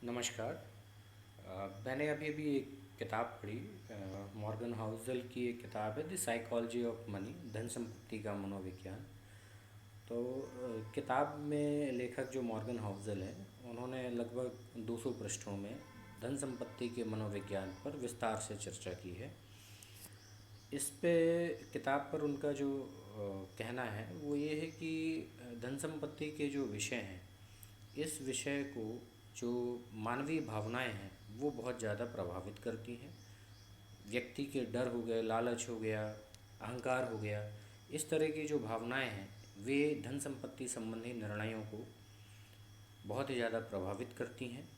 नमस्कार। मैंने अभी अभी एक किताब पढ़ी। मॉर्गन हाउसल की एक किताब है द साइकोलॉजी ऑफ मनी, धन संपत्ति का मनोविज्ञान। तो किताब में लेखक जो मॉर्गन हाउसल है, उन्होंने लगभग 200 पृष्ठों में धन संपत्ति के मनोविज्ञान पर विस्तार से चर्चा की है। इस पे किताब पर उनका जो कहना है वो ये है कि धन संपत्ति के जो विषय हैं, इस विषय को जो मानवीय भावनाएं हैं वो बहुत ज़्यादा प्रभावित करती हैं। व्यक्ति के डर हो गए, लालच हो गया, अहंकार हो गया, इस तरह की जो भावनाएं हैं वे धन संपत्ति संबंधी निर्णयों को बहुत ही ज़्यादा प्रभावित करती हैं।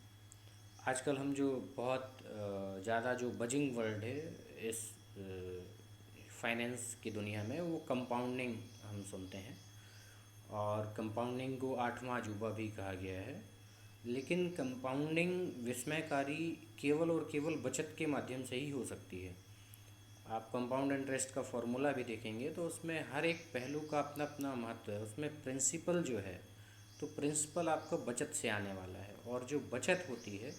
आजकल हम जो बहुत ज़्यादा जो बजिंग वर्ड है इस फाइनेंस की दुनिया में, वो कंपाउंडिंग हम सुनते हैं। और कंपाउंडिंग को आठवां अजूबा भी कहा गया है। लेकिन कंपाउंडिंग विस्मयकारी केवल और केवल बचत के माध्यम से ही हो सकती है। आप कंपाउंड इंटरेस्ट का फॉर्मूला भी देखेंगे तो उसमें हर एक पहलू का अपना अपना महत्व है। उसमें प्रिंसिपल जो है, तो प्रिंसिपल आपका बचत से आने वाला है, और जो बचत होती है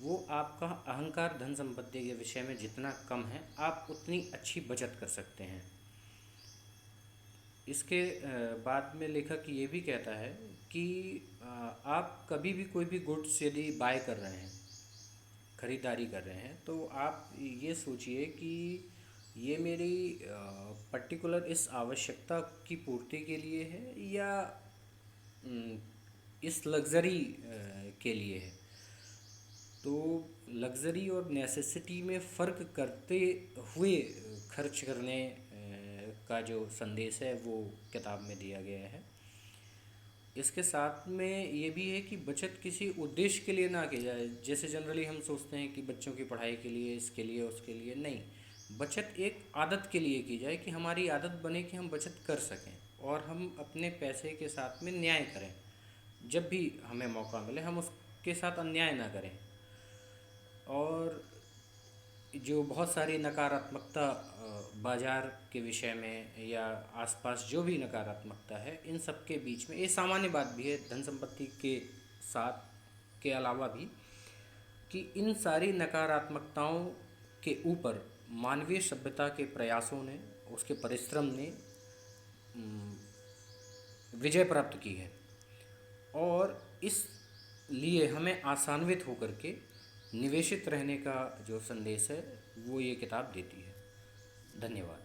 वो आपका अहंकार धन संपत्ति के विषय में जितना कम है, आप उतनी अच्छी बचत कर सकते हैं। इसके बाद में लेखक ये भी कहता है कि आप कभी भी कोई भी गुड्स यदि बाय कर रहे हैं, ख़रीदारी कर रहे हैं, तो आप ये सोचिए कि ये मेरी पर्टिकुलर इस आवश्यकता की पूर्ति के लिए है या अम, इस लग्ज़री के लिए है। तो लग्ज़री और नेसेसिटी में फ़र्क करते हुए खर्च करने का जो संदेश है वो किताब में दिया गया है। इसके साथ में ये भी है कि बचत किसी उद्देश्य के लिए ना की जाए। जैसे जनरली हम सोचते हैं कि बच्चों की पढ़ाई के लिए, इसके लिए, उसके लिए नहीं। बचत एक आदत के लिए की जाए कि हमारी आदत बने कि हम बचत कर सकें और हम अपने पैसे के साथ में न्याय करें। जब भी हमें मौका मिले हम उसके साथ अन्याय ना करें। और जो बहुत सारी नकारात्मकता बाज़ार के विषय में या आसपास जो भी नकारात्मकता है, इन सब के बीच में ये सामान्य बात भी है धन संपत्ति के साथ के अलावा भी, कि इन सारी नकारात्मकताओं के ऊपर मानवीय सभ्यता के प्रयासों ने, उसके परिश्रम ने विजय प्राप्त की है। और इस लिए हमें आसान्वित होकर के निवेशित रहने का जो संदेश है वो ये किताब देती है। धन्यवाद।